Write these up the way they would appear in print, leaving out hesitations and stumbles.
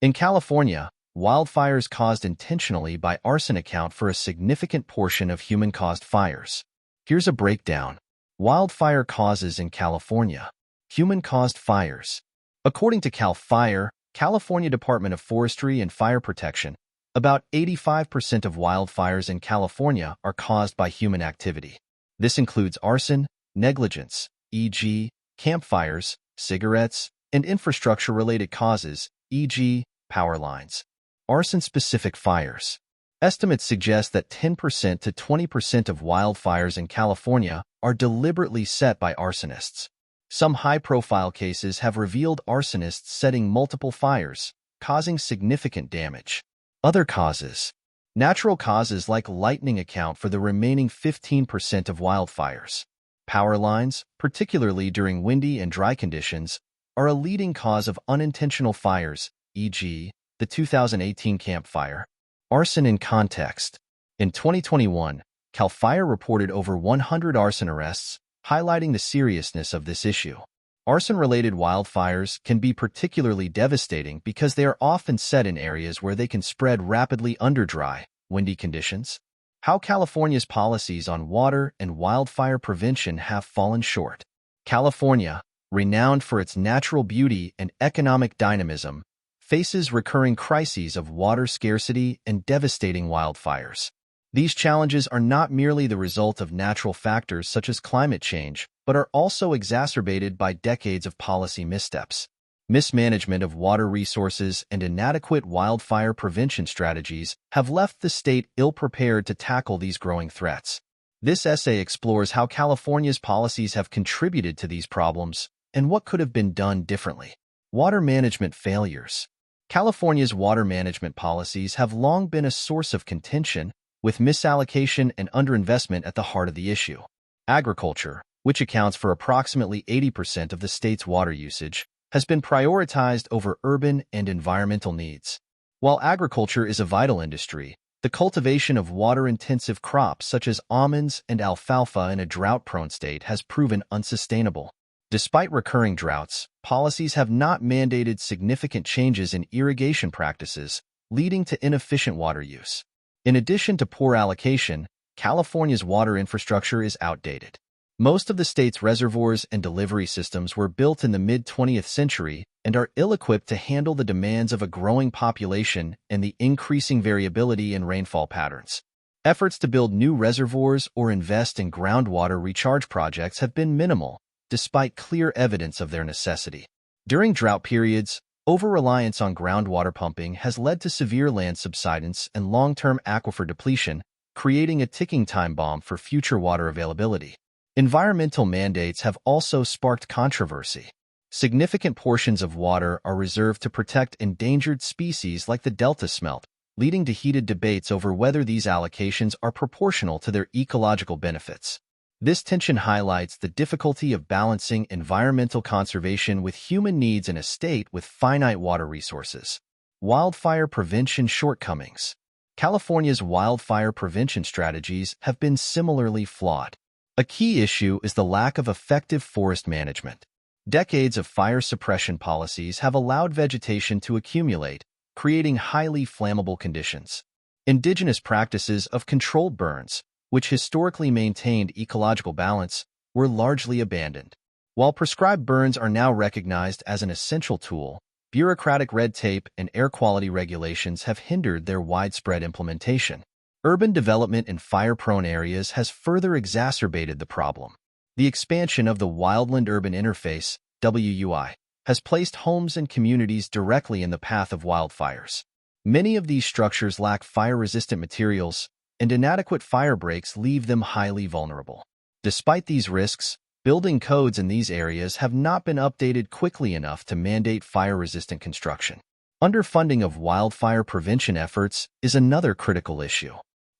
In California, wildfires caused intentionally by arson account for a significant portion of human-caused fires. Here's a breakdown. Wildfire causes in California. Human-caused fires. According to CAL FIRE, California Department of Forestry and Fire Protection, about 85% of wildfires in California are caused by human activity. This includes arson, negligence, e.g., campfires, cigarettes, and infrastructure-related causes, e.g., power lines. Arson-specific fires. Estimates suggest that 10% to 20% of wildfires in California are deliberately set by arsonists. Some high-profile cases have revealed arsonists setting multiple fires, causing significant damage. Other causes. Natural causes like lightning account for the remaining 15% of wildfires. Power lines, particularly during windy and dry conditions, are a leading cause of unintentional fires, e.g., the 2018 Camp Fire. Arson in context. In 2021, CAL FIRE reported over 100 arson arrests, highlighting the seriousness of this issue. Arson-related wildfires can be particularly devastating because they are often set in areas where they can spread rapidly under dry, windy conditions. How California's policies on water and wildfire prevention have fallen short. California, renowned for its natural beauty and economic dynamism, faces recurring crises of water scarcity and devastating wildfires. These challenges are not merely the result of natural factors such as climate change, but are also exacerbated by decades of policy missteps. Mismanagement of water resources and inadequate wildfire prevention strategies have left the state ill-prepared to tackle these growing threats. This essay explores how California's policies have contributed to these problems and what could have been done differently. Water management failures. California's water management policies have long been a source of contention, with misallocation and underinvestment at the heart of the issue. Agriculture, which accounts for approximately 80% of the state's water usage, has been prioritized over urban and environmental needs. While agriculture is a vital industry, the cultivation of water-intensive crops such as almonds and alfalfa in a drought-prone state has proven unsustainable. Despite recurring droughts, policies have not mandated significant changes in irrigation practices, leading to inefficient water use. In addition to poor allocation, California's water infrastructure is outdated. Most of the state's reservoirs and delivery systems were built in the mid-20th century and are ill-equipped to handle the demands of a growing population and the increasing variability in rainfall patterns. Efforts to build new reservoirs or invest in groundwater recharge projects have been minimal, despite clear evidence of their necessity. During drought periods, over-reliance on groundwater pumping has led to severe land subsidence and long-term aquifer depletion, creating a ticking time bomb for future water availability. Environmental mandates have also sparked controversy. Significant portions of water are reserved to protect endangered species like the Delta smelt, leading to heated debates over whether these allocations are proportional to their ecological benefits. This tension highlights the difficulty of balancing environmental conservation with human needs in a state with finite water resources. Wildfire prevention shortcomings. California's wildfire prevention strategies have been similarly flawed. A key issue is the lack of effective forest management. Decades of fire suppression policies have allowed vegetation to accumulate, creating highly flammable conditions. Indigenous practices of controlled burns, which historically maintained ecological balance, were largely abandoned. While prescribed burns are now recognized as an essential tool, bureaucratic red tape and air quality regulations have hindered their widespread implementation. Urban development in fire-prone areas has further exacerbated the problem. The expansion of the Wildland-Urban Interface, WUI, has placed homes and communities directly in the path of wildfires. Many of these structures lack fire-resistant materials, and inadequate fire breaks leave them highly vulnerable. Despite these risks, building codes in these areas have not been updated quickly enough to mandate fire-resistant construction. Underfunding of wildfire prevention efforts is another critical issue.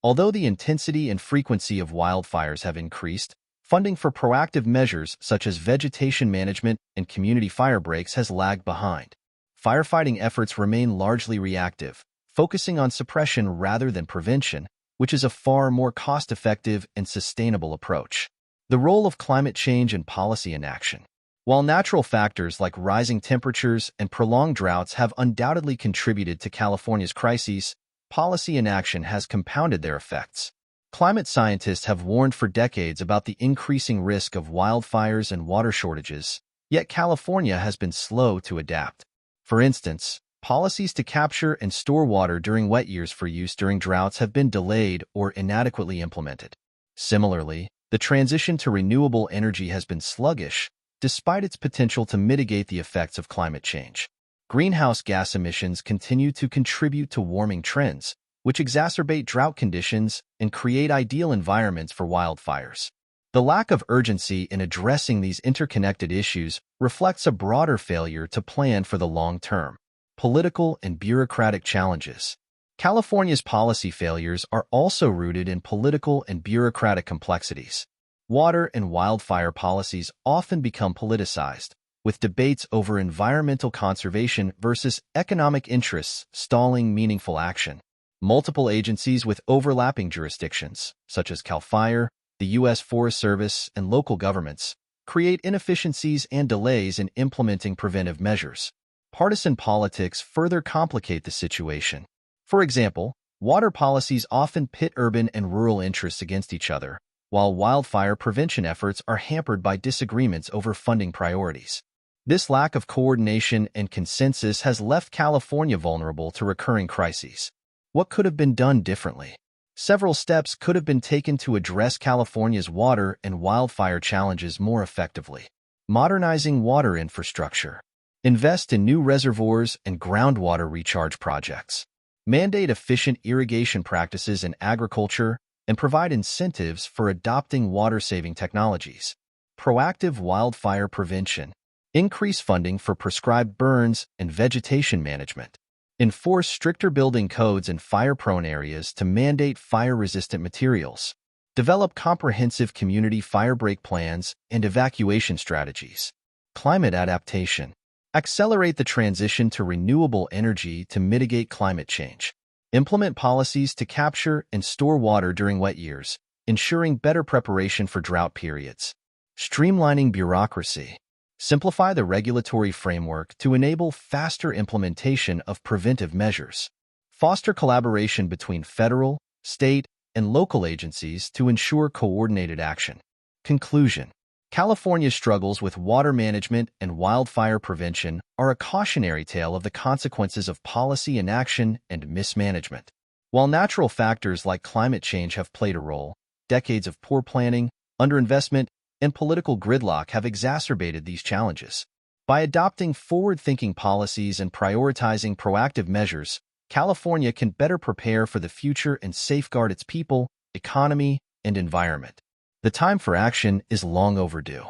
Although the intensity and frequency of wildfires have increased, funding for proactive measures such as vegetation management and community fire breaks has lagged behind. Firefighting efforts remain largely reactive, focusing on suppression rather than prevention, which is a far more cost-effective and sustainable approach. The role of climate change and policy inaction. While natural factors like rising temperatures and prolonged droughts have undoubtedly contributed to California's crises, policy inaction has compounded their effects. Climate scientists have warned for decades about the increasing risk of wildfires and water shortages, yet California has been slow to adapt. For instance, policies to capture and store water during wet years for use during droughts have been delayed or inadequately implemented. Similarly, the transition to renewable energy has been sluggish, despite its potential to mitigate the effects of climate change. Greenhouse gas emissions continue to contribute to warming trends, which exacerbate drought conditions and create ideal environments for wildfires. The lack of urgency in addressing these interconnected issues reflects a broader failure to plan for the long term. Political and bureaucratic challenges. California's policy failures are also rooted in political and bureaucratic complexities. Water and wildfire policies often become politicized, with debates over environmental conservation versus economic interests stalling meaningful action. Multiple agencies with overlapping jurisdictions, such as CAL FIRE, the U.S. Forest Service, and local governments, create inefficiencies and delays in implementing preventive measures. Partisan politics further complicate the situation. For example, water policies often pit urban and rural interests against each other, while wildfire prevention efforts are hampered by disagreements over funding priorities. This lack of coordination and consensus has left California vulnerable to recurring crises. What could have been done differently? Several steps could have been taken to address California's water and wildfire challenges more effectively. Modernizing water infrastructure. Invest in new reservoirs and groundwater recharge projects. Mandate efficient irrigation practices in agriculture and provide incentives for adopting water-saving technologies. Proactive wildfire prevention. Increase funding for prescribed burns and vegetation management. Enforce stricter building codes in fire-prone areas to mandate fire-resistant materials. Develop comprehensive community firebreak plans and evacuation strategies. Climate adaptation. Accelerate the transition to renewable energy to mitigate climate change. Implement policies to capture and store water during wet years, ensuring better preparation for drought periods. Streamlining bureaucracy. Simplify the regulatory framework to enable faster implementation of preventive measures. Foster collaboration between federal, state, and local agencies to ensure coordinated action. Conclusion. California's struggles with water management and wildfire prevention are a cautionary tale of the consequences of policy inaction and mismanagement. While natural factors like climate change have played a role, decades of poor planning, underinvestment, and political gridlock have exacerbated these challenges. By adopting forward-thinking policies and prioritizing proactive measures, California can better prepare for the future and safeguard its people, economy, and environment. The time for action is long overdue.